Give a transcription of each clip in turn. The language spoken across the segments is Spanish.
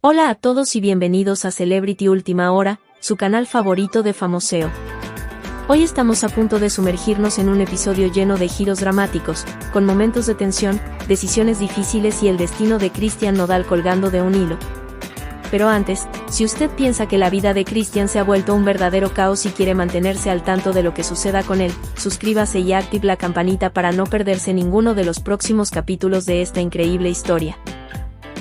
Hola a todos y bienvenidos a Celebrity Última Hora, su canal favorito de famoseo. Hoy estamos a punto de sumergirnos en un episodio lleno de giros dramáticos, con momentos de tensión, decisiones difíciles y el destino de Cristian Nodal colgando de un hilo. Pero antes, si usted piensa que la vida de Cristian se ha vuelto un verdadero caos y quiere mantenerse al tanto de lo que suceda con él, suscríbase y active la campanita para no perderse ninguno de los próximos capítulos de esta increíble historia.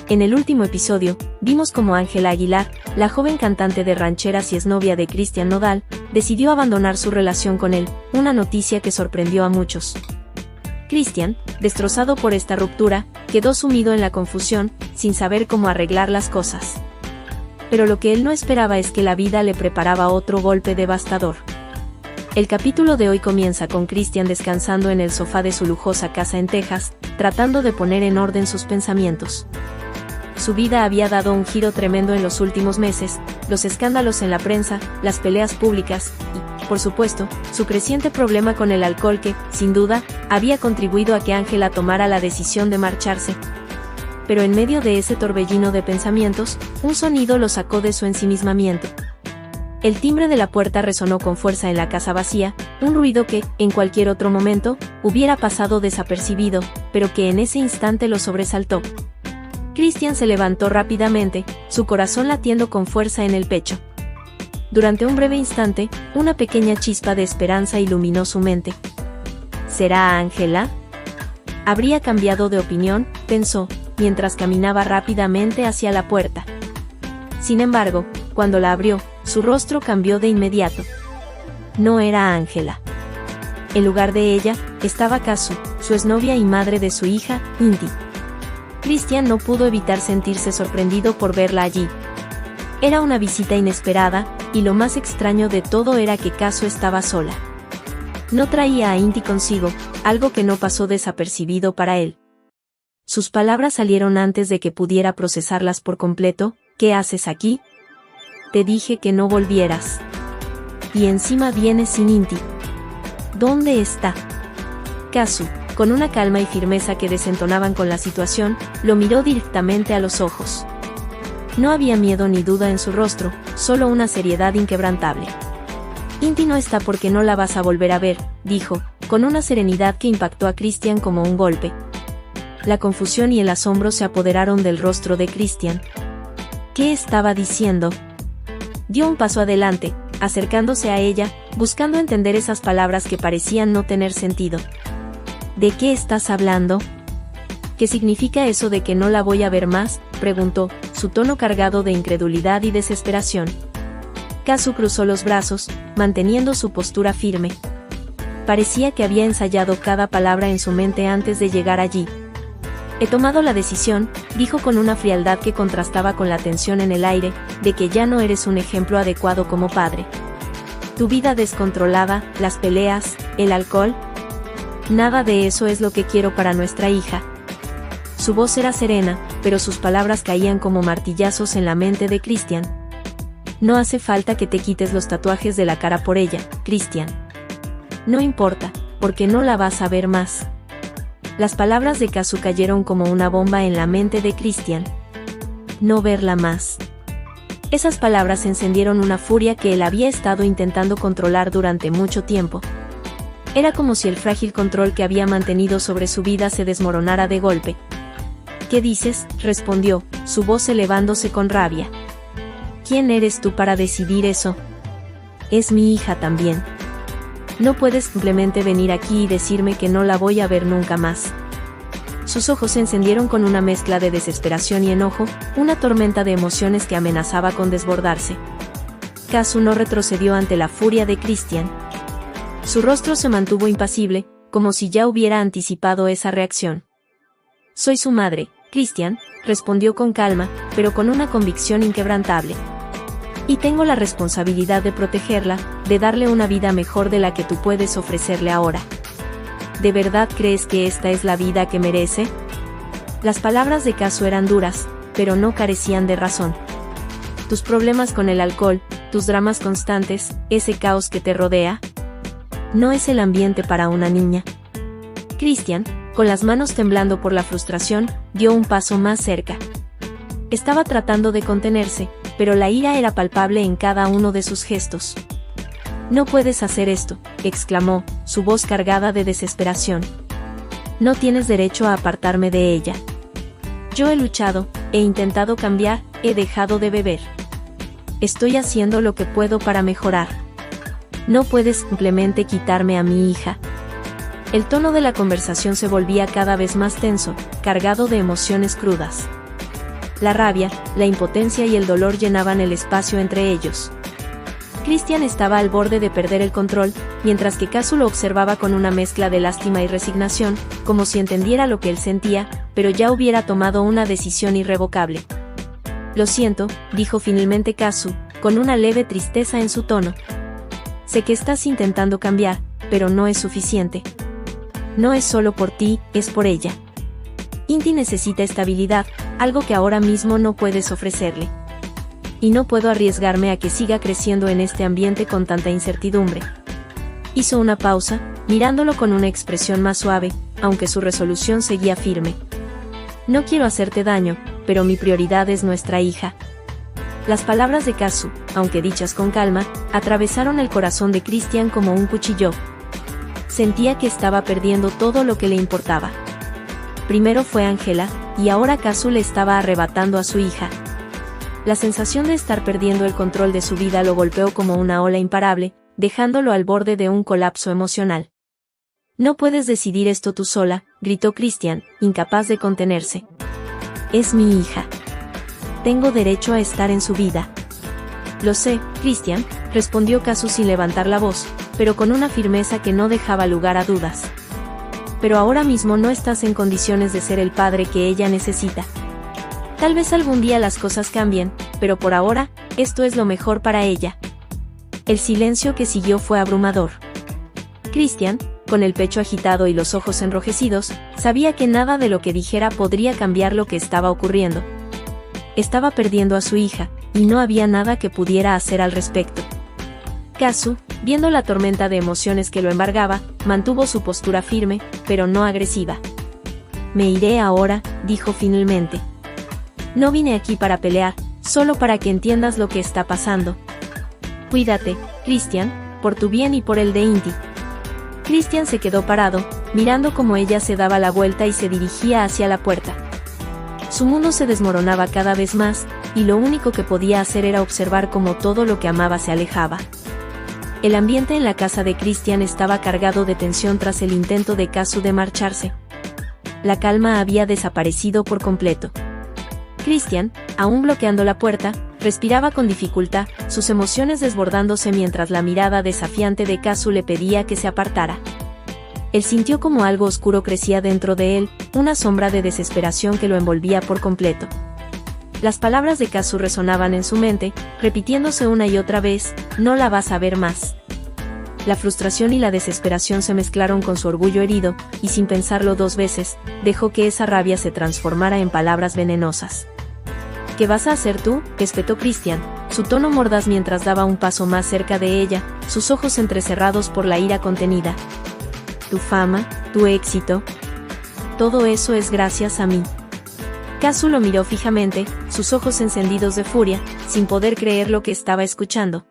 En el último episodio, vimos cómo Ángela Aguilar, la joven cantante de rancheras y exnovia de Cristian Nodal, decidió abandonar su relación con él, una noticia que sorprendió a muchos. Cristian, destrozado por esta ruptura, quedó sumido en la confusión, sin saber cómo arreglar las cosas. Pero lo que él no esperaba es que la vida le preparaba otro golpe devastador. El capítulo de hoy comienza con Cristian descansando en el sofá de su lujosa casa en Texas, tratando de poner en orden sus pensamientos. Su vida había dado un giro tremendo en los últimos meses, los escándalos en la prensa, las peleas públicas y, por supuesto, su creciente problema con el alcohol que, sin duda, había contribuido a que Ángela tomara la decisión de marcharse. Pero en medio de ese torbellino de pensamientos, un sonido lo sacó de su ensimismamiento. El timbre de la puerta resonó con fuerza en la casa vacía, un ruido que, en cualquier otro momento, hubiera pasado desapercibido, pero que en ese instante lo sobresaltó. Cristian se levantó rápidamente, su corazón latiendo con fuerza en el pecho. Durante un breve instante, una pequeña chispa de esperanza iluminó su mente. ¿Será Ángela? Habría cambiado de opinión, pensó, mientras caminaba rápidamente hacia la puerta. Sin embargo, cuando la abrió, su rostro cambió de inmediato. No era Ángela. En lugar de ella, estaba Kazu, su exnovia y madre de su hija, Inti. Cristian no pudo evitar sentirse sorprendido por verla allí. Era una visita inesperada, y lo más extraño de todo era que Kazu estaba sola. No traía a Inti consigo, algo que no pasó desapercibido para él. Sus palabras salieron antes de que pudiera procesarlas por completo. ¿Qué haces aquí? Te dije que no volvieras. Y encima vienes sin Inti. ¿Dónde está? Kazu, con una calma y firmeza que desentonaban con la situación, lo miró directamente a los ojos. No había miedo ni duda en su rostro, solo una seriedad inquebrantable. Inti no está porque no la vas a volver a ver, dijo, con una serenidad que impactó a Cristian como un golpe. La confusión y el asombro se apoderaron del rostro de Cristian. ¿Qué estaba diciendo? Dio un paso adelante, acercándose a ella, buscando entender esas palabras que parecían no tener sentido. ¿De qué estás hablando? ¿Qué significa eso de que no la voy a ver más?, preguntó, su tono cargado de incredulidad y desesperación. Kazu cruzó los brazos, manteniendo su postura firme. Parecía que había ensayado cada palabra en su mente antes de llegar allí. He tomado la decisión, dijo con una frialdad que contrastaba con la tensión en el aire, de que ya no eres un ejemplo adecuado como padre. Tu vida descontrolada, las peleas, el alcohol. Nada de eso es lo que quiero para nuestra hija. Su voz era serena, pero sus palabras caían como martillazos en la mente de Cristian. No hace falta que te quites los tatuajes de la cara por ella, Cristian. No importa, porque no la vas a ver más. Las palabras de Kazu cayeron como una bomba en la mente de Cristian. No verla más. Esas palabras encendieron una furia que él había estado intentando controlar durante mucho tiempo. Era como si el frágil control que había mantenido sobre su vida se desmoronara de golpe. ¿Qué dices?, respondió, su voz elevándose con rabia. ¿Quién eres tú para decidir eso? Es mi hija también. No puedes simplemente venir aquí y decirme que no la voy a ver nunca más. Sus ojos se encendieron con una mezcla de desesperación y enojo, una tormenta de emociones que amenazaba con desbordarse. Kazu no retrocedió ante la furia de Cristian. Su rostro se mantuvo impasible, como si ya hubiera anticipado esa reacción. Soy su madre, Cristian, respondió con calma, pero con una convicción inquebrantable. Y tengo la responsabilidad de protegerla, de darle una vida mejor de la que tú puedes ofrecerle ahora. ¿De verdad crees que esta es la vida que merece? Las palabras de Kazu eran duras, pero no carecían de razón. Tus problemas con el alcohol, tus dramas constantes, ese caos que te rodea, no es el ambiente para una niña. Cristian, con las manos temblando por la frustración, dio un paso más cerca. Estaba tratando de contenerse, pero la ira era palpable en cada uno de sus gestos. «No puedes hacer esto», exclamó, su voz cargada de desesperación. «No tienes derecho a apartarme de ella. Yo he luchado, he intentado cambiar, he dejado de beber. Estoy haciendo lo que puedo para mejorar. No puedes simplemente quitarme a mi hija». El tono de la conversación se volvía cada vez más tenso, cargado de emociones crudas. La rabia, la impotencia y el dolor llenaban el espacio entre ellos. Christian estaba al borde de perder el control, mientras que Kazu lo observaba con una mezcla de lástima y resignación, como si entendiera lo que él sentía, pero ya hubiera tomado una decisión irrevocable. «Lo siento», dijo finalmente Kazu, con una leve tristeza en su tono. «Sé que estás intentando cambiar, pero no es suficiente. No es solo por ti, es por ella. Inti necesita estabilidad, algo que ahora mismo no puedes ofrecerle. Y no puedo arriesgarme a que siga creciendo en este ambiente con tanta incertidumbre». Hizo una pausa, mirándolo con una expresión más suave, aunque su resolución seguía firme. «No quiero hacerte daño, pero mi prioridad es nuestra hija». Las palabras de Kazu, aunque dichas con calma, atravesaron el corazón de Christian como un cuchillo. Sentía que estaba perdiendo todo lo que le importaba. Primero fue Angela, y ahora Kazu le estaba arrebatando a su hija. La sensación de estar perdiendo el control de su vida lo golpeó como una ola imparable, dejándolo al borde de un colapso emocional. «No puedes decidir esto tú sola», gritó Christian, incapaz de contenerse. «Es mi hija. Tengo derecho a estar en su vida». «Lo sé, Christian», respondió Kazu sin levantar la voz, pero con una firmeza que no dejaba lugar a dudas. «Pero ahora mismo no estás en condiciones de ser el padre que ella necesita. Tal vez algún día las cosas cambien, pero por ahora, esto es lo mejor para ella». El silencio que siguió fue abrumador. Christian, con el pecho agitado y los ojos enrojecidos, sabía que nada de lo que dijera podría cambiar lo que estaba ocurriendo. Estaba perdiendo a su hija, y no había nada que pudiera hacer al respecto. Kazu, viendo la tormenta de emociones que lo embargaba, mantuvo su postura firme, pero no agresiva. «Me iré ahora», dijo finalmente. «No vine aquí para pelear, solo para que entiendas lo que está pasando. Cuídate, Christian, por tu bien y por el de Inti». Christian se quedó parado, mirando cómo ella se daba la vuelta y se dirigía hacia la puerta. Su mundo se desmoronaba cada vez más, y lo único que podía hacer era observar cómo todo lo que amaba se alejaba. El ambiente en la casa de Christian estaba cargado de tensión tras el intento de Kazu de marcharse. La calma había desaparecido por completo. Christian, aún bloqueando la puerta, respiraba con dificultad, sus emociones desbordándose mientras la mirada desafiante de Kazu le pedía que se apartara. Él sintió como algo oscuro crecía dentro de él, una sombra de desesperación que lo envolvía por completo. Las palabras de Kazu resonaban en su mente, repitiéndose una y otra vez: «No la vas a ver más». La frustración y la desesperación se mezclaron con su orgullo herido, y sin pensarlo dos veces, dejó que esa rabia se transformara en palabras venenosas. «¿Qué vas a hacer tú?», espetó Christian, su tono mordaz mientras daba un paso más cerca de ella, sus ojos entrecerrados por la ira contenida. «Tu fama, tu éxito. Todo eso es gracias a mí». Kazu lo miró fijamente, sus ojos encendidos de furia, sin poder creer lo que estaba escuchando.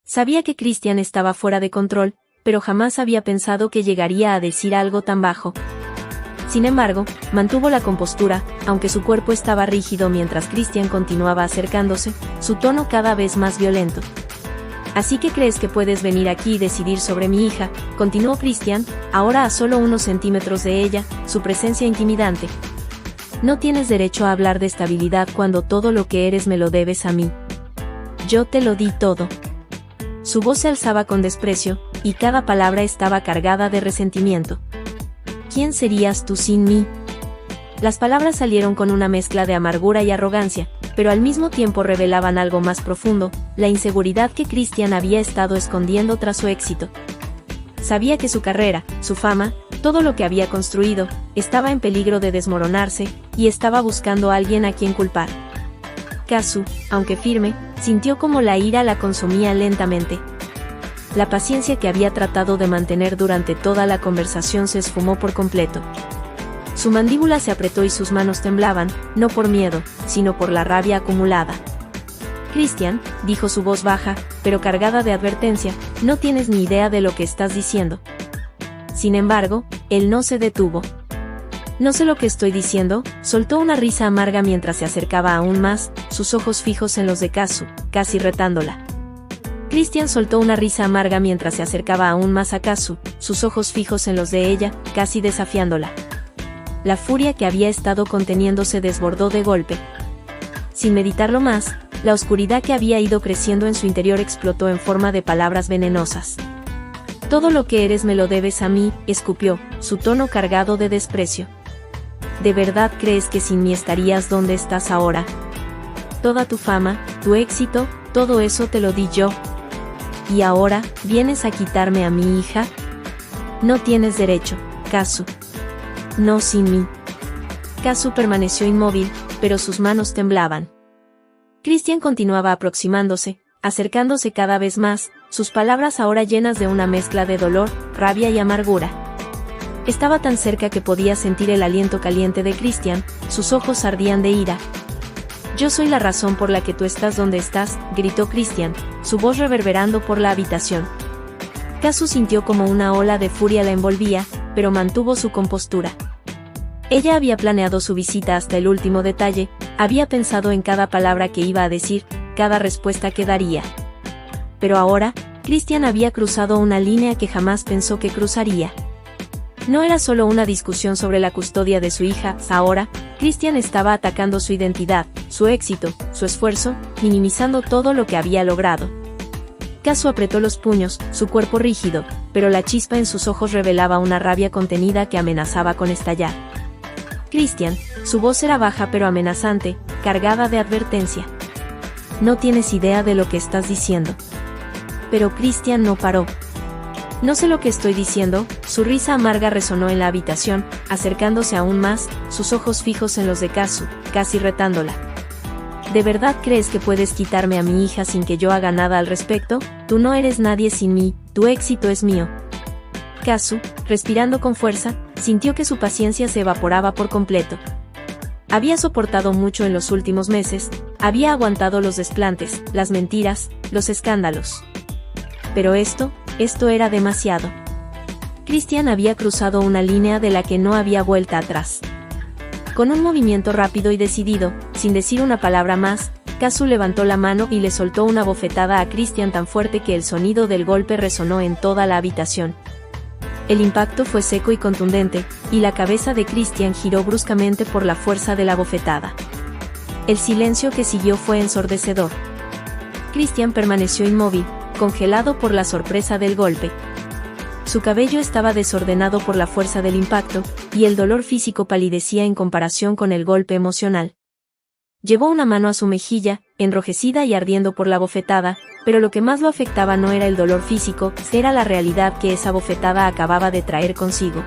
Sabía que Christian estaba fuera de control, pero jamás había pensado que llegaría a decir algo tan bajo. Sin embargo, mantuvo la compostura, aunque su cuerpo estaba rígido mientras Christian continuaba acercándose, su tono cada vez más violento. «Así que crees que puedes venir aquí y decidir sobre mi hija», continuó Christian, ahora a solo unos centímetros de ella, su presencia intimidante. «No tienes derecho a hablar de estabilidad cuando todo lo que eres me lo debes a mí. Yo te lo di todo». Su voz se alzaba con desprecio, y cada palabra estaba cargada de resentimiento. «¿Quién serías tú sin mí?». Las palabras salieron con una mezcla de amargura y arrogancia, pero al mismo tiempo revelaban algo más profundo, la inseguridad que Christian había estado escondiendo tras su éxito. Sabía que su carrera, su fama, todo lo que había construido, estaba en peligro de desmoronarse, y estaba buscando a alguien a quien culpar. Kazu, aunque firme, sintió como la ira la consumía lentamente. La paciencia que había tratado de mantener durante toda la conversación se esfumó por completo. Su mandíbula se apretó y sus manos temblaban, no por miedo, sino por la rabia acumulada. Christian, dijo su voz baja, pero cargada de advertencia, no tienes ni idea de lo que estás diciendo. Sin embargo, él no se detuvo. No sé lo que estoy diciendo, soltó una risa amarga mientras se acercaba aún más, sus ojos fijos en los de Kazu, casi retándola. Christian soltó una risa amarga mientras se acercaba aún más a Kazu, sus ojos fijos en los de ella, casi desafiándola. La furia que había estado conteniendo se desbordó de golpe. Sin meditarlo más, la oscuridad que había ido creciendo en su interior explotó en forma de palabras venenosas. Todo lo que eres me lo debes a mí, escupió, su tono cargado de desprecio. ¿De verdad crees que sin mí estarías donde estás ahora? Toda tu fama, tu éxito, todo eso te lo di yo. ¿Y ahora, vienes a quitarme a mi hija? No tienes derecho, Kazu. No sin mí. Kazu permaneció inmóvil, pero sus manos temblaban. Christian continuaba aproximándose, acercándose cada vez más, sus palabras ahora llenas de una mezcla de dolor, rabia y amargura. Estaba tan cerca que podía sentir el aliento caliente de Christian, sus ojos ardían de ira. Yo soy la razón por la que tú estás donde estás, gritó Christian, su voz reverberando por la habitación. Kazu sintió como una ola de furia la envolvía, pero mantuvo su compostura. Ella había planeado su visita hasta el último detalle, había pensado en cada palabra que iba a decir, cada respuesta que daría. Pero ahora, Christian había cruzado una línea que jamás pensó que cruzaría. No era solo una discusión sobre la custodia de su hija, ahora, Christian estaba atacando su identidad, su éxito, su esfuerzo, minimizando todo lo que había logrado. Kazu apretó los puños, su cuerpo rígido, pero la chispa en sus ojos revelaba una rabia contenida que amenazaba con estallar. Christian, su voz era baja pero amenazante, cargada de advertencia. No tienes idea de lo que estás diciendo. Pero Christian no paró. No sé lo que estoy diciendo, su risa amarga resonó en la habitación, acercándose aún más, sus ojos fijos en los de Kazu, casi retándola. ¿De verdad crees que puedes quitarme a mi hija sin que yo haga nada al respecto? Tú no eres nadie sin mí, tu éxito es mío. Kazu, respirando con fuerza, sintió que su paciencia se evaporaba por completo. Había soportado mucho en los últimos meses, había aguantado los desplantes, las mentiras, los escándalos. Pero esto era demasiado. Christian había cruzado una línea de la que no había vuelta atrás. Con un movimiento rápido y decidido, sin decir una palabra más, Kazu levantó la mano y le soltó una bofetada a Christian tan fuerte que el sonido del golpe resonó en toda la habitación. El impacto fue seco y contundente, y la cabeza de Christian giró bruscamente por la fuerza de la bofetada. El silencio que siguió fue ensordecedor. Christian permaneció inmóvil, congelado por la sorpresa del golpe. Su cabello estaba desordenado por la fuerza del impacto, y el dolor físico palidecía en comparación con el golpe emocional. Llevó una mano a su mejilla, enrojecida y ardiendo por la bofetada, pero lo que más lo afectaba no era el dolor físico, era la realidad que esa bofetada acababa de traer consigo.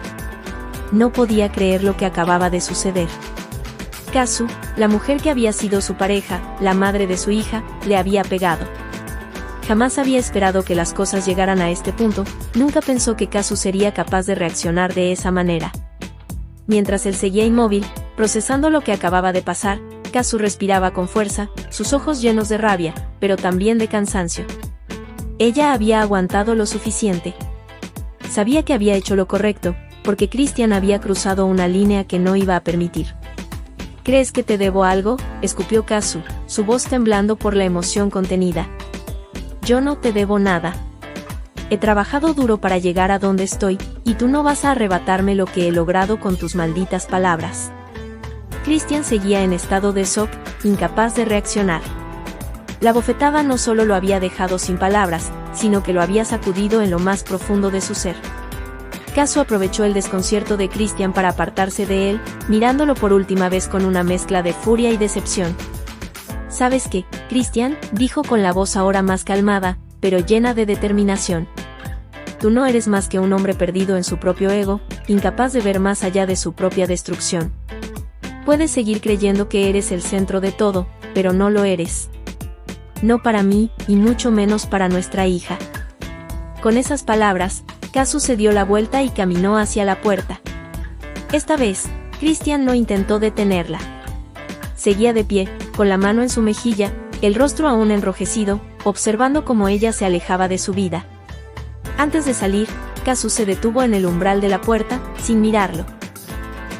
No podía creer lo que acababa de suceder. Kazu, la mujer que había sido su pareja, la madre de su hija, le había pegado. Jamás había esperado que las cosas llegaran a este punto, nunca pensó que Kazu sería capaz de reaccionar de esa manera. Mientras él seguía inmóvil, procesando lo que acababa de pasar, Kazu respiraba con fuerza, sus ojos llenos de rabia, pero también de cansancio. Ella había aguantado lo suficiente. Sabía que había hecho lo correcto, porque Christian había cruzado una línea que no iba a permitir. ¿Crees que te debo algo?, escupió Kazu, su voz temblando por la emoción contenida. Yo no te debo nada. He trabajado duro para llegar a donde estoy, y tú no vas a arrebatarme lo que he logrado con tus malditas palabras. Christian seguía en estado de shock, incapaz de reaccionar. La bofetada no solo lo había dejado sin palabras, sino que lo había sacudido en lo más profundo de su ser. Kazu aprovechó el desconcierto de Christian para apartarse de él, mirándolo por última vez con una mezcla de furia y decepción. ¿Sabes qué, Christian?, dijo con la voz ahora más calmada, pero llena de determinación. Tú no eres más que un hombre perdido en su propio ego, incapaz de ver más allá de su propia destrucción. Puedes seguir creyendo que eres el centro de todo, pero no lo eres. No para mí, y mucho menos para nuestra hija. Con esas palabras, Kazu se dio la vuelta y caminó hacia la puerta. Esta vez, Christian no intentó detenerla. Seguía de pie, con la mano en su mejilla, el rostro aún enrojecido, observando cómo ella se alejaba de su vida. Antes de salir, Kazu se detuvo en el umbral de la puerta, sin mirarlo.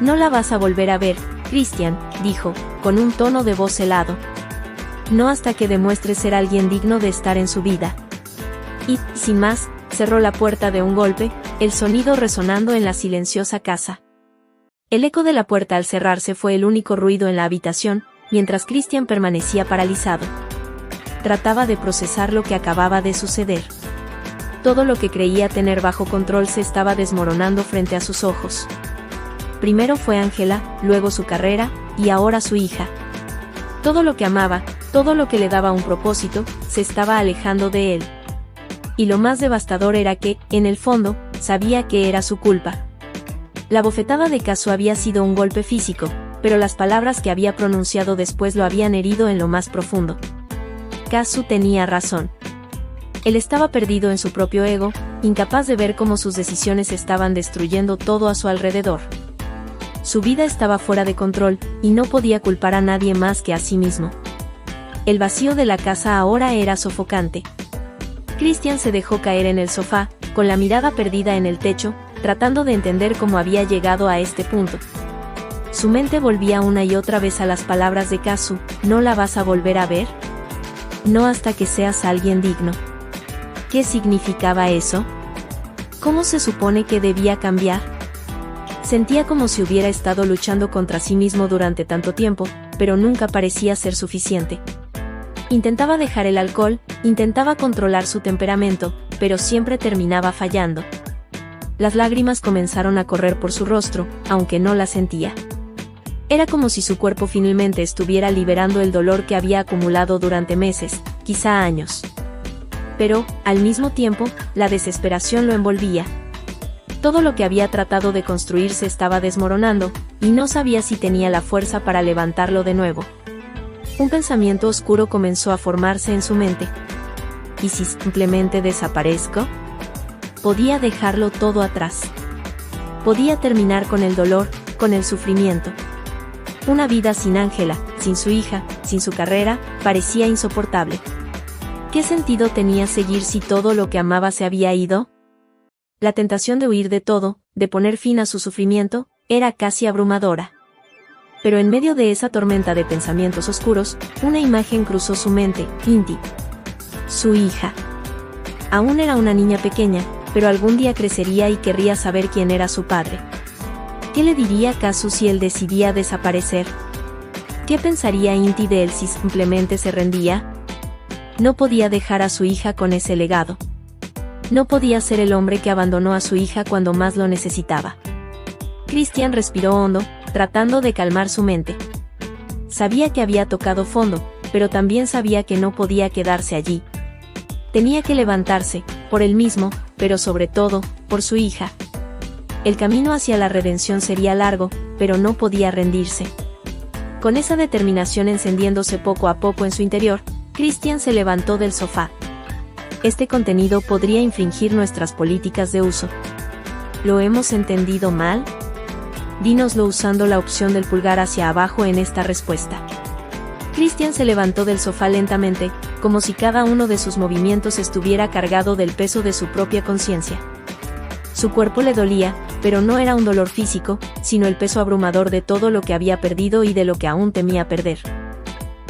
«No la vas a volver a ver, Christian», dijo, con un tono de voz helado. «No hasta que demuestres ser alguien digno de estar en su vida». Y, sin más, cerró la puerta de un golpe, el sonido resonando en la silenciosa casa. El eco de la puerta al cerrarse fue el único ruido en la habitación, mientras Christian permanecía paralizado. Trataba de procesar lo que acababa de suceder. Todo lo que creía tener bajo control se estaba desmoronando frente a sus ojos. Primero fue Angela, luego su carrera, y ahora su hija. Todo lo que amaba, todo lo que le daba un propósito, se estaba alejando de él. Y lo más devastador era que, en el fondo, sabía que era su culpa. La bofetada de Kazu había sido un golpe físico, pero las palabras que había pronunciado después lo habían herido en lo más profundo. Kazu tenía razón. Él estaba perdido en su propio ego, incapaz de ver cómo sus decisiones estaban destruyendo todo a su alrededor. Su vida estaba fuera de control, y no podía culpar a nadie más que a sí mismo. El vacío de la casa ahora era sofocante. Christian se dejó caer en el sofá, con la mirada perdida en el techo, tratando de entender cómo había llegado a este punto. Su mente volvía una y otra vez a las palabras de Kazu: «¿No la vas a volver a ver? No hasta que seas alguien digno». ¿Qué significaba eso? ¿Cómo se supone que debía cambiar? Sentía como si hubiera estado luchando contra sí mismo durante tanto tiempo, pero nunca parecía ser suficiente. Intentaba dejar el alcohol, intentaba controlar su temperamento, pero siempre terminaba fallando. Las lágrimas comenzaron a correr por su rostro, aunque no las sentía. Era como si su cuerpo finalmente estuviera liberando el dolor que había acumulado durante meses, quizá años. Pero, al mismo tiempo, la desesperación lo envolvía. Todo lo que había tratado de construir se estaba desmoronando, y no sabía si tenía la fuerza para levantarlo de nuevo. Un pensamiento oscuro comenzó a formarse en su mente. ¿Y si simplemente desaparezco? Podía dejarlo todo atrás. Podía terminar con el dolor, con el sufrimiento. Una vida sin Angela, sin su hija, sin su carrera, parecía insoportable. ¿Qué sentido tenía seguir si todo lo que amaba se había ido? La tentación de huir de todo, de poner fin a su sufrimiento, era casi abrumadora. Pero en medio de esa tormenta de pensamientos oscuros, una imagen cruzó su mente: Inti. Su hija. Aún era una niña pequeña, pero algún día crecería y querría saber quién era su padre. ¿Qué le diría Kazu si él decidía desaparecer? ¿Qué pensaría Inti de él si simplemente se rendía? No podía dejar a su hija con ese legado. No podía ser el hombre que abandonó a su hija cuando más lo necesitaba. Christian respiró hondo, tratando de calmar su mente. Sabía que había tocado fondo, pero también sabía que no podía quedarse allí. Tenía que levantarse, por él mismo, pero sobre todo, por su hija. El camino hacia la redención sería largo, pero no podía rendirse. Con esa determinación encendiéndose poco a poco en su interior, Christian se levantó del sofá. Este contenido podría infringir nuestras políticas de uso. ¿Lo hemos entendido mal? Dínoslo usando la opción del pulgar hacia abajo en esta respuesta. Christian se levantó del sofá lentamente, como si cada uno de sus movimientos estuviera cargado del peso de su propia conciencia. Su cuerpo le dolía, pero no era un dolor físico, sino el peso abrumador de todo lo que había perdido y de lo que aún temía perder.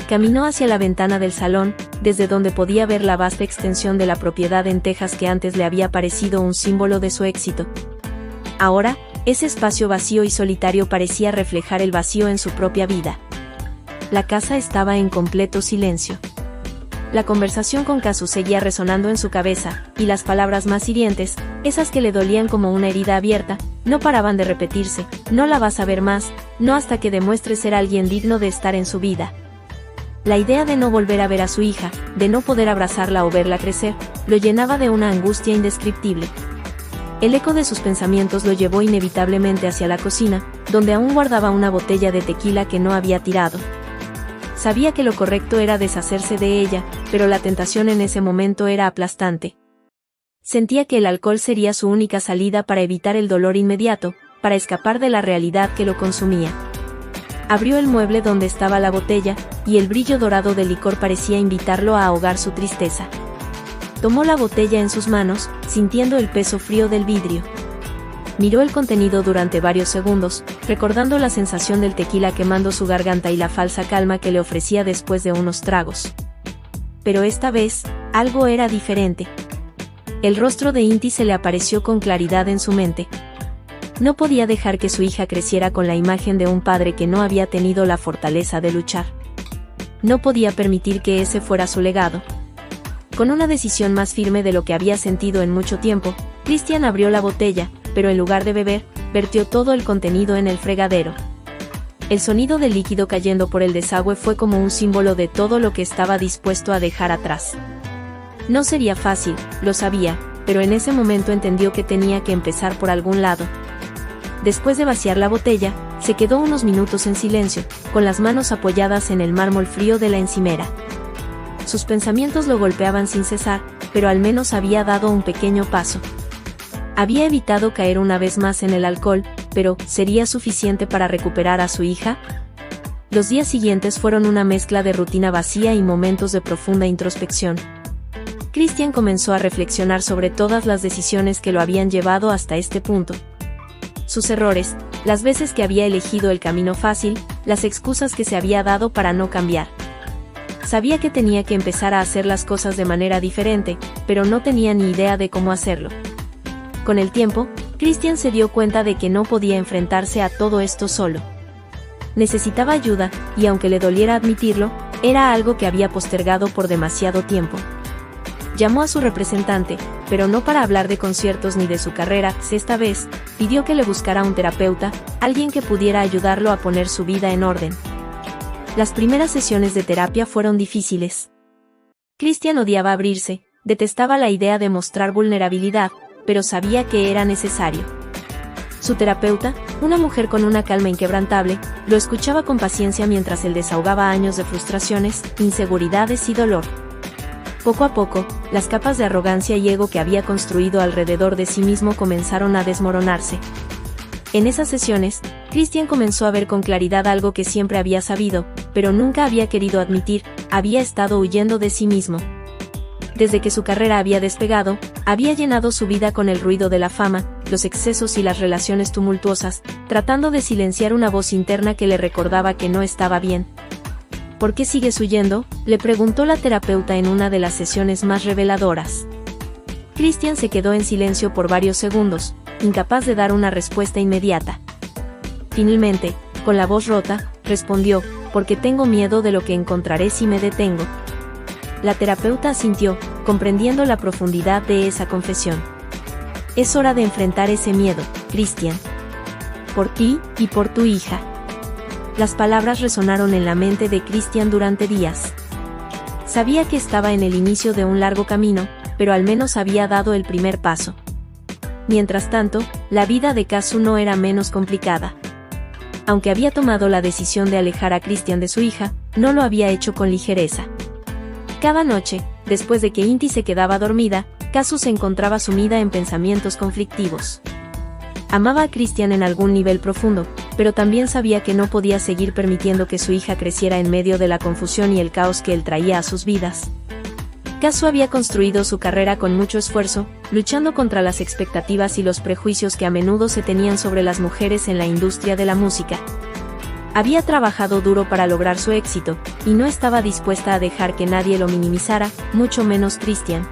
Caminó hacia la ventana del salón, desde donde podía ver la vasta extensión de la propiedad en Texas que antes le había parecido un símbolo de su éxito. Ahora, ese espacio vacío y solitario parecía reflejar el vacío en su propia vida. La casa estaba en completo silencio. La conversación con Kazu seguía resonando en su cabeza, y las palabras más hirientes, esas que le dolían como una herida abierta, no paraban de repetirse: no la vas a ver más, no hasta que demuestres ser alguien digno de estar en su vida. La idea de no volver a ver a su hija, de no poder abrazarla o verla crecer, lo llenaba de una angustia indescriptible. El eco de sus pensamientos lo llevó inevitablemente hacia la cocina, donde aún guardaba una botella de tequila que no había tirado. Sabía que lo correcto era deshacerse de ella, pero la tentación en ese momento era aplastante. Sentía que el alcohol sería su única salida para evitar el dolor inmediato, para escapar de la realidad que lo consumía. Abrió el mueble donde estaba la botella, y el brillo dorado del licor parecía invitarlo a ahogar su tristeza. Tomó la botella en sus manos, sintiendo el peso frío del vidrio. Miró el contenido durante varios segundos, recordando la sensación del tequila quemando su garganta y la falsa calma que le ofrecía después de unos tragos. Pero esta vez, algo era diferente. El rostro de Inti se le apareció con claridad en su mente. No podía dejar que su hija creciera con la imagen de un padre que no había tenido la fortaleza de luchar. No podía permitir que ese fuera su legado. Con una decisión más firme de lo que había sentido en mucho tiempo, Christian abrió la botella, pero en lugar de beber, vertió todo el contenido en el fregadero. El sonido del líquido cayendo por el desagüe fue como un símbolo de todo lo que estaba dispuesto a dejar atrás. No sería fácil, lo sabía, pero en ese momento entendió que tenía que empezar por algún lado. Después de vaciar la botella, se quedó unos minutos en silencio, con las manos apoyadas en el mármol frío de la encimera. Sus pensamientos lo golpeaban sin cesar, pero al menos había dado un pequeño paso. Había evitado caer una vez más en el alcohol, pero ¿sería suficiente para recuperar a su hija? Los días siguientes fueron una mezcla de rutina vacía y momentos de profunda introspección. Christian comenzó a reflexionar sobre todas las decisiones que lo habían llevado hasta este punto. Sus errores, las veces que había elegido el camino fácil, las excusas que se había dado para no cambiar. Sabía que tenía que empezar a hacer las cosas de manera diferente, pero no tenía ni idea de cómo hacerlo. Con el tiempo, Christian se dio cuenta de que no podía enfrentarse a todo esto solo. Necesitaba ayuda, y aunque le doliera admitirlo, era algo que había postergado por demasiado tiempo. Llamó a su representante, pero no para hablar de conciertos ni de su carrera. Esta vez, pidió que le buscara un terapeuta, alguien que pudiera ayudarlo a poner su vida en orden. Las primeras sesiones de terapia fueron difíciles. Christian odiaba abrirse, detestaba la idea de mostrar vulnerabilidad, pero sabía que era necesario. Su terapeuta, una mujer con una calma inquebrantable, lo escuchaba con paciencia mientras él desahogaba años de frustraciones, inseguridades y dolor. Poco a poco, las capas de arrogancia y ego que había construido alrededor de sí mismo comenzaron a desmoronarse. En esas sesiones, Christian comenzó a ver con claridad algo que siempre había sabido, pero nunca había querido admitir: había estado huyendo de sí mismo. Desde que su carrera había despegado, había llenado su vida con el ruido de la fama, los excesos y las relaciones tumultuosas, tratando de silenciar una voz interna que le recordaba que no estaba bien. ¿Por qué sigues huyendo?, le preguntó la terapeuta en una de las sesiones más reveladoras. Christian se quedó en silencio por varios segundos, incapaz de dar una respuesta inmediata. Finalmente, con la voz rota, respondió: porque tengo miedo de lo que encontraré si me detengo. La terapeuta asintió, comprendiendo la profundidad de esa confesión. Es hora de enfrentar ese miedo, Christian. Por ti, y por tu hija. Las palabras resonaron en la mente de Christian durante días. Sabía que estaba en el inicio de un largo camino, pero al menos había dado el primer paso. Mientras tanto, la vida de Kazu no era menos complicada. Aunque había tomado la decisión de alejar a Christian de su hija, no lo había hecho con ligereza. Cada noche, después de que Inti se quedaba dormida, Kazu se encontraba sumida en pensamientos conflictivos. Amaba a Christian en algún nivel profundo, pero también sabía que no podía seguir permitiendo que su hija creciera en medio de la confusión y el caos que él traía a sus vidas. Kazu había construido su carrera con mucho esfuerzo, luchando contra las expectativas y los prejuicios que a menudo se tenían sobre las mujeres en la industria de la música. Había trabajado duro para lograr su éxito, y no estaba dispuesta a dejar que nadie lo minimizara, mucho menos Christian.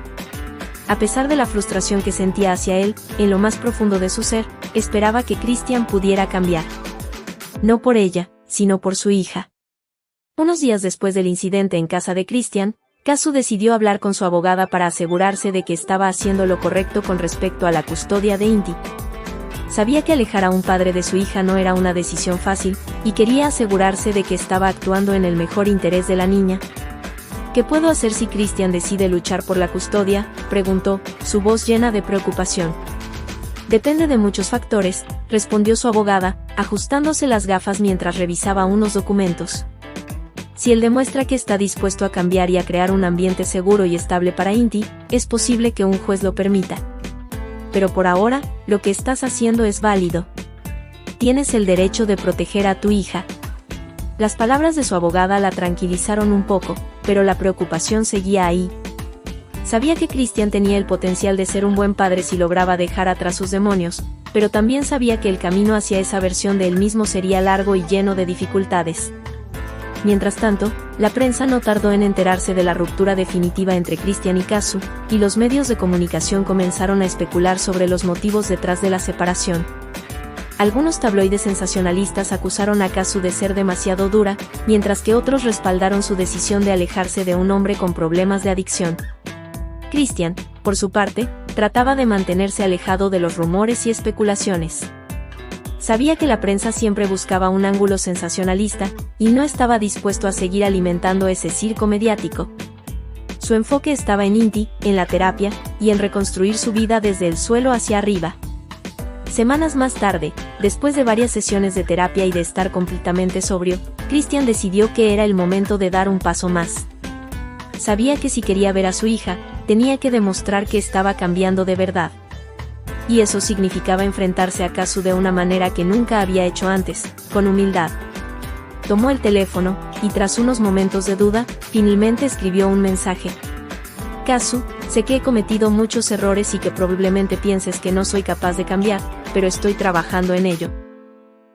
A pesar de la frustración que sentía hacia él, en lo más profundo de su ser, esperaba que Christian pudiera cambiar. No por ella, sino por su hija. Unos días después del incidente en casa de Christian, Kazu decidió hablar con su abogada para asegurarse de que estaba haciendo lo correcto con respecto a la custodia de Inti. Sabía que alejar a un padre de su hija no era una decisión fácil, y quería asegurarse de que estaba actuando en el mejor interés de la niña. ¿Qué puedo hacer si Christian decide luchar por la custodia?, preguntó, su voz llena de preocupación. Depende de muchos factores, respondió su abogada, ajustándose las gafas mientras revisaba unos documentos. Si él demuestra que está dispuesto a cambiar y a crear un ambiente seguro y estable para Inti, es posible que un juez lo permita. Pero por ahora, lo que estás haciendo es válido. Tienes el derecho de proteger a tu hija. Las palabras de su abogada la tranquilizaron un poco, pero la preocupación seguía ahí. Sabía que Christian tenía el potencial de ser un buen padre si lograba dejar atrás sus demonios, pero también sabía que el camino hacia esa versión de él mismo sería largo y lleno de dificultades. Mientras tanto, la prensa no tardó en enterarse de la ruptura definitiva entre Christian y Kazu, y los medios de comunicación comenzaron a especular sobre los motivos detrás de la separación. Algunos tabloides sensacionalistas acusaron a Kazu de ser demasiado dura, mientras que otros respaldaron su decisión de alejarse de un hombre con problemas de adicción. Christian, por su parte, trataba de mantenerse alejado de los rumores y especulaciones. Sabía que la prensa siempre buscaba un ángulo sensacionalista, y no estaba dispuesto a seguir alimentando ese circo mediático. Su enfoque estaba en Inti, en la terapia, y en reconstruir su vida desde el suelo hacia arriba. Semanas más tarde, después de varias sesiones de terapia y de estar completamente sobrio, Christian decidió que era el momento de dar un paso más. Sabía que si quería ver a su hija, tenía que demostrar que estaba cambiando de verdad. Y eso significaba enfrentarse a Kazu de una manera que nunca había hecho antes, con humildad. Tomó el teléfono, y tras unos momentos de duda, finalmente escribió un mensaje. Kazu, sé que he cometido muchos errores y que probablemente pienses que no soy capaz de cambiar, pero estoy trabajando en ello.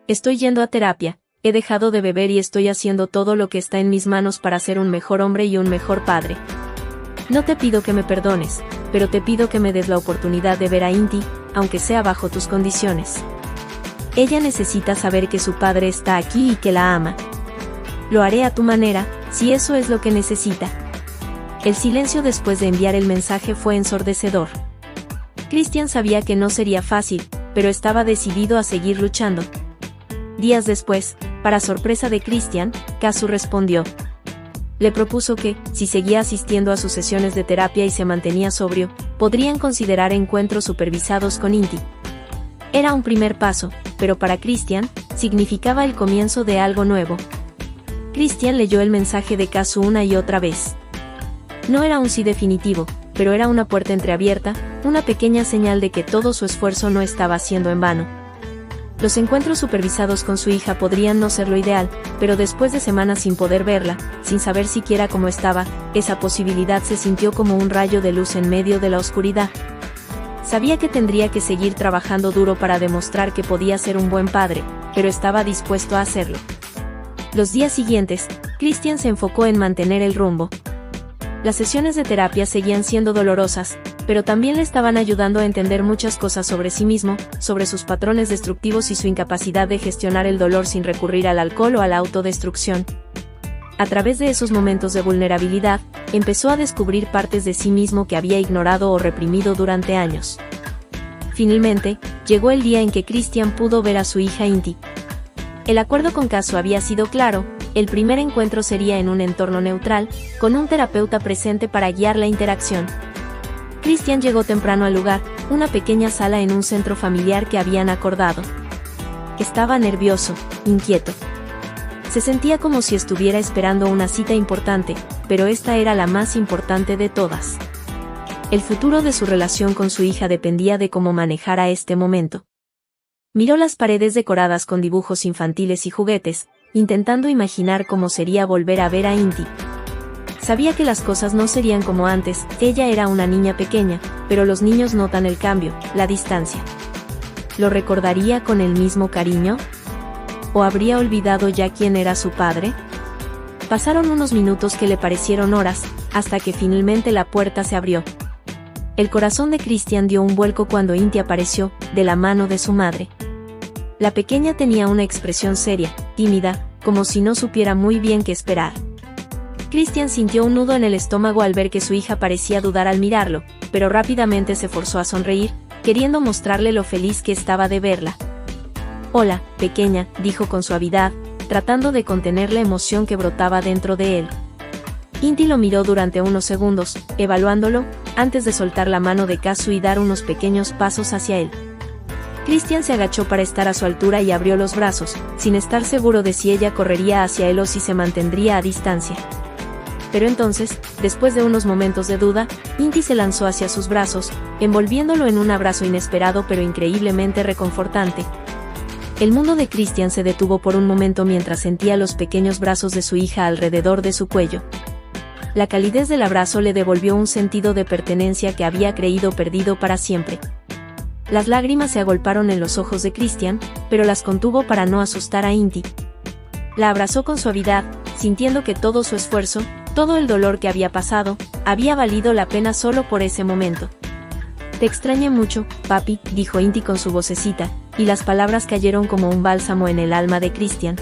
Estoy yendo a terapia, he dejado de beber y estoy haciendo todo lo que está en mis manos para ser un mejor hombre y un mejor padre. No te pido que me perdones, pero te pido que me des la oportunidad de ver a Inti, aunque sea bajo tus condiciones. Ella necesita saber que su padre está aquí y que la ama. Lo haré a tu manera, si eso es lo que necesita. El silencio después de enviar el mensaje fue ensordecedor. Christian sabía que no sería fácil, pero estaba decidido a seguir luchando. Días después, para sorpresa de Christian, Kazu respondió. Le propuso que, si seguía asistiendo a sus sesiones de terapia y se mantenía sobrio, podrían considerar encuentros supervisados con Inti. Era un primer paso, pero para Christian, significaba el comienzo de algo nuevo. Christian leyó el mensaje de Kazu una y otra vez. No era un sí definitivo, pero era una puerta entreabierta, una pequeña señal de que todo su esfuerzo no estaba siendo en vano. Los encuentros supervisados con su hija podrían no ser lo ideal, pero después de semanas sin poder verla, sin saber siquiera cómo estaba, esa posibilidad se sintió como un rayo de luz en medio de la oscuridad. Sabía que tendría que seguir trabajando duro para demostrar que podía ser un buen padre, pero estaba dispuesto a hacerlo. Los días siguientes, Christian se enfocó en mantener el rumbo. Las sesiones de terapia seguían siendo dolorosas, pero también le estaban ayudando a entender muchas cosas sobre sí mismo, sobre sus patrones destructivos y su incapacidad de gestionar el dolor sin recurrir al alcohol o a la autodestrucción. A través de esos momentos de vulnerabilidad, empezó a descubrir partes de sí mismo que había ignorado o reprimido durante años. Finalmente, llegó el día en que Christian pudo ver a su hija Inti. El acuerdo con Kazu había sido claro. El primer encuentro sería en un entorno neutral, con un terapeuta presente para guiar la interacción. Christian llegó temprano al lugar, una pequeña sala en un centro familiar que habían acordado. Estaba nervioso, inquieto. Se sentía como si estuviera esperando una cita importante, pero esta era la más importante de todas. El futuro de su relación con su hija dependía de cómo manejara este momento. Miró las paredes decoradas con dibujos infantiles y juguetes, intentando imaginar cómo sería volver a ver a Inti. Sabía que las cosas no serían como antes, ella era una niña pequeña, pero los niños notan el cambio, la distancia. ¿Lo recordaría con el mismo cariño? ¿O habría olvidado ya quién era su padre? Pasaron unos minutos que le parecieron horas, hasta que finalmente la puerta se abrió. El corazón de Christian dio un vuelco cuando Inti apareció, de la mano de su madre. La pequeña tenía una expresión seria, tímida, como si no supiera muy bien qué esperar. Christian sintió un nudo en el estómago al ver que su hija parecía dudar al mirarlo, pero rápidamente se forzó a sonreír, queriendo mostrarle lo feliz que estaba de verla. «Hola, pequeña», dijo con suavidad, tratando de contener la emoción que brotaba dentro de él. Inti lo miró durante unos segundos, evaluándolo, antes de soltar la mano de Kazu y dar unos pequeños pasos hacia él. Christian se agachó para estar a su altura y abrió los brazos, sin estar seguro de si ella correría hacia él o si se mantendría a distancia. Pero entonces, después de unos momentos de duda, Inti se lanzó hacia sus brazos, envolviéndolo en un abrazo inesperado pero increíblemente reconfortante. El mundo de Christian se detuvo por un momento mientras sentía los pequeños brazos de su hija alrededor de su cuello. La calidez del abrazo le devolvió un sentido de pertenencia que había creído perdido para siempre. Las lágrimas se agolparon en los ojos de Christian, pero las contuvo para no asustar a Inti. La abrazó con suavidad, sintiendo que todo su esfuerzo, todo el dolor que había pasado, había valido la pena solo por ese momento. «Te extrañé mucho, papi», dijo Inti con su vocecita, y las palabras cayeron como un bálsamo en el alma de Christian.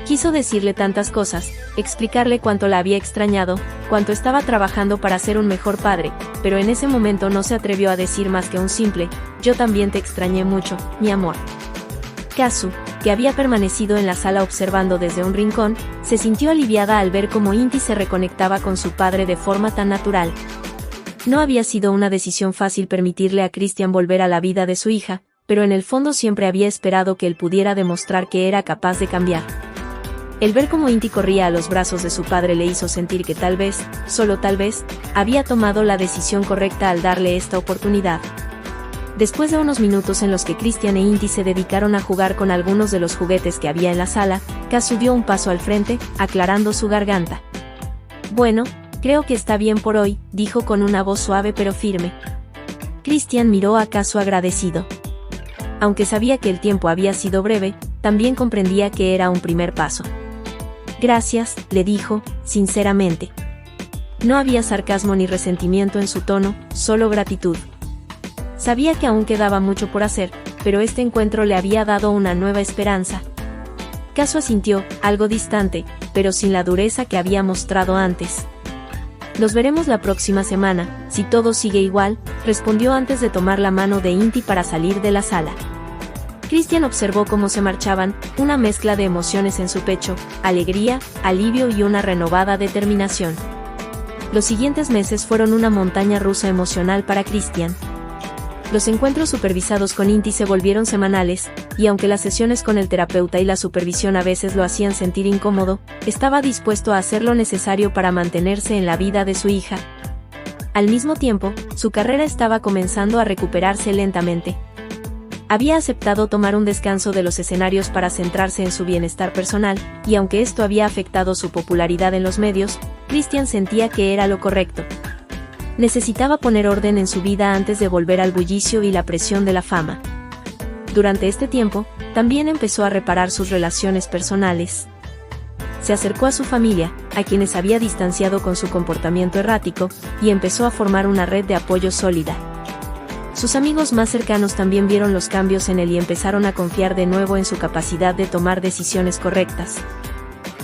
Quiso decirle tantas cosas, explicarle cuánto la había extrañado, cuánto estaba trabajando para ser un mejor padre, pero en ese momento no se atrevió a decir más que un simple, «Yo también te extrañé mucho, mi amor». Kazu, que había permanecido en la sala observando desde un rincón, se sintió aliviada al ver cómo Inti se reconectaba con su padre de forma tan natural. No había sido una decisión fácil permitirle a Christian volver a la vida de su hija, pero en el fondo siempre había esperado que él pudiera demostrar que era capaz de cambiar. El ver cómo Inti corría a los brazos de su padre le hizo sentir que tal vez, solo tal vez, había tomado la decisión correcta al darle esta oportunidad. Después de unos minutos en los que Christian e Inti se dedicaron a jugar con algunos de los juguetes que había en la sala, Kazu dio un paso al frente, aclarando su garganta. «Bueno, creo que está bien por hoy», dijo con una voz suave pero firme. Christian miró a Kazu agradecido. Aunque sabía que el tiempo había sido breve, también comprendía que era un primer paso. «Gracias», le dijo, sinceramente. No había sarcasmo ni resentimiento en su tono, solo gratitud. Sabía que aún quedaba mucho por hacer, pero este encuentro le había dado una nueva esperanza. Kazu asintió, algo distante, pero sin la dureza que había mostrado antes. «Nos veremos la próxima semana, si todo sigue igual», respondió antes de tomar la mano de Inti para salir de la sala. Christian observó cómo se marchaban, una mezcla de emociones en su pecho, alegría, alivio y una renovada determinación. Los siguientes meses fueron una montaña rusa emocional para Christian. Los encuentros supervisados con Inti se volvieron semanales, y aunque las sesiones con el terapeuta y la supervisión a veces lo hacían sentir incómodo, estaba dispuesto a hacer lo necesario para mantenerse en la vida de su hija. Al mismo tiempo, su carrera estaba comenzando a recuperarse lentamente. Había aceptado tomar un descanso de los escenarios para centrarse en su bienestar personal, y aunque esto había afectado su popularidad en los medios, Christian sentía que era lo correcto. Necesitaba poner orden en su vida antes de volver al bullicio y la presión de la fama. Durante este tiempo, también empezó a reparar sus relaciones personales. Se acercó a su familia, a quienes había distanciado con su comportamiento errático, y empezó a formar una red de apoyo sólida. Sus amigos más cercanos también vieron los cambios en él y empezaron a confiar de nuevo en su capacidad de tomar decisiones correctas.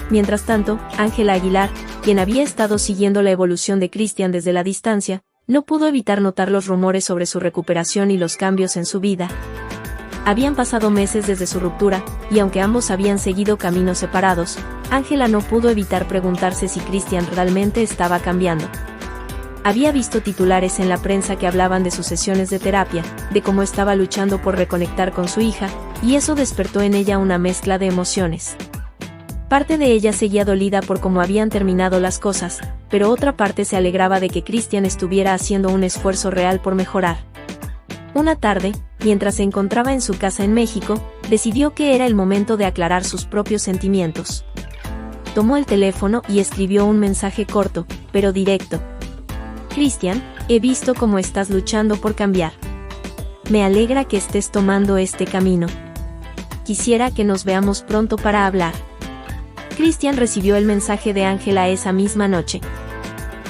Mientras tanto, Ángela Aguilar, quien había estado siguiendo la evolución de Christian desde la distancia, no pudo evitar notar los rumores sobre su recuperación y los cambios en su vida. Habían pasado meses desde su ruptura, y aunque ambos habían seguido caminos separados, Ángela no pudo evitar preguntarse si Christian realmente estaba cambiando. Había visto titulares en la prensa que hablaban de sus sesiones de terapia, de cómo estaba luchando por reconectar con su hija, y eso despertó en ella una mezcla de emociones. Parte de ella seguía dolida por cómo habían terminado las cosas, pero otra parte se alegraba de que Christian estuviera haciendo un esfuerzo real por mejorar. Una tarde, mientras se encontraba en su casa en México, decidió que era el momento de aclarar sus propios sentimientos. Tomó el teléfono y escribió un mensaje corto, pero directo. «Christian, he visto cómo estás luchando por cambiar. Me alegra que estés tomando este camino. Quisiera que nos veamos pronto para hablar». Christian recibió el mensaje de Ángela esa misma noche.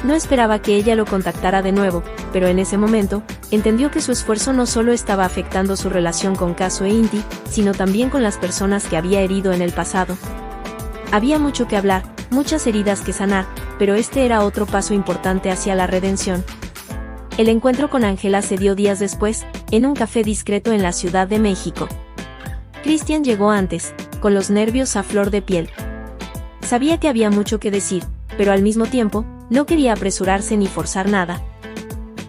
No esperaba que ella lo contactara de nuevo, pero en ese momento, entendió que su esfuerzo no solo estaba afectando su relación con Kazu e Inti, sino también con las personas que había herido en el pasado. Había mucho que hablar, muchas heridas que sanar, pero este era otro paso importante hacia la redención. El encuentro con Ángela se dio días después, en un café discreto en la Ciudad de México. Christian llegó antes, con los nervios a flor de piel. Sabía que había mucho que decir, pero al mismo tiempo, no quería apresurarse ni forzar nada.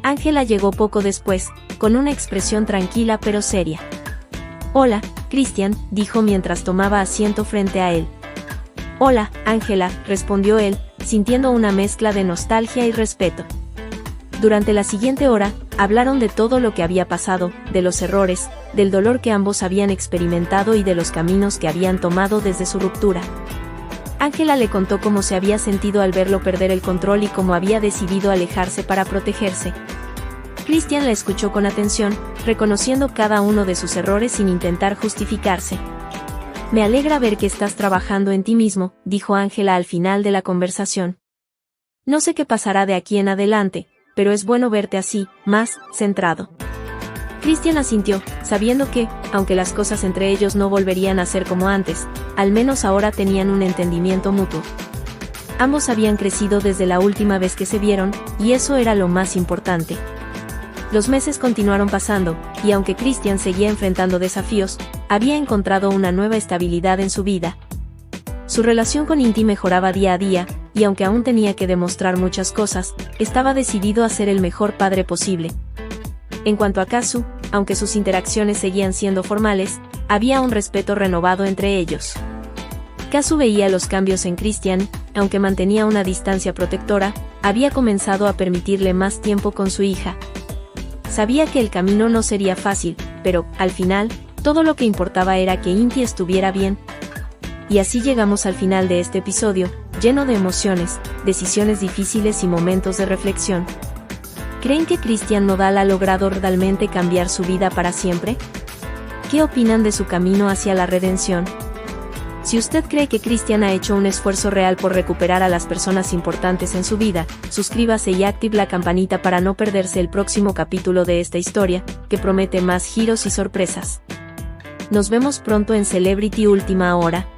Ángela llegó poco después, con una expresión tranquila pero seria. «Hola, Christian», dijo mientras tomaba asiento frente a él. «Hola, Ángela», respondió él, sintiendo una mezcla de nostalgia y respeto. Durante la siguiente hora, hablaron de todo lo que había pasado, de los errores, del dolor que ambos habían experimentado y de los caminos que habían tomado desde su ruptura. Ángela le contó cómo se había sentido al verlo perder el control y cómo había decidido alejarse para protegerse. Christian la escuchó con atención, reconociendo cada uno de sus errores sin intentar justificarse. «Me alegra ver que estás trabajando en ti mismo», dijo Ángela al final de la conversación. «No sé qué pasará de aquí en adelante, pero es bueno verte así, más centrado». Christian asintió, sabiendo que, aunque las cosas entre ellos no volverían a ser como antes, al menos ahora tenían un entendimiento mutuo. Ambos habían crecido desde la última vez que se vieron, y eso era lo más importante. Los meses continuaron pasando, y aunque Christian seguía enfrentando desafíos, había encontrado una nueva estabilidad en su vida. Su relación con Inti mejoraba día a día, y aunque aún tenía que demostrar muchas cosas, estaba decidido a ser el mejor padre posible. En cuanto a Kazu, aunque sus interacciones seguían siendo formales, había un respeto renovado entre ellos. Kazu veía los cambios en Christian, aunque mantenía una distancia protectora, había comenzado a permitirle más tiempo con su hija. Sabía que el camino no sería fácil, pero, al final, todo lo que importaba era que Inti estuviera bien. Y así llegamos al final de este episodio, lleno de emociones, decisiones difíciles y momentos de reflexión. ¿Creen que Christian Nodal ha logrado realmente cambiar su vida para siempre? ¿Qué opinan de su camino hacia la redención? Si usted cree que Christian ha hecho un esfuerzo real por recuperar a las personas importantes en su vida, suscríbase y active la campanita para no perderse el próximo capítulo de esta historia, que promete más giros y sorpresas. Nos vemos pronto en Celebrity Última Hora.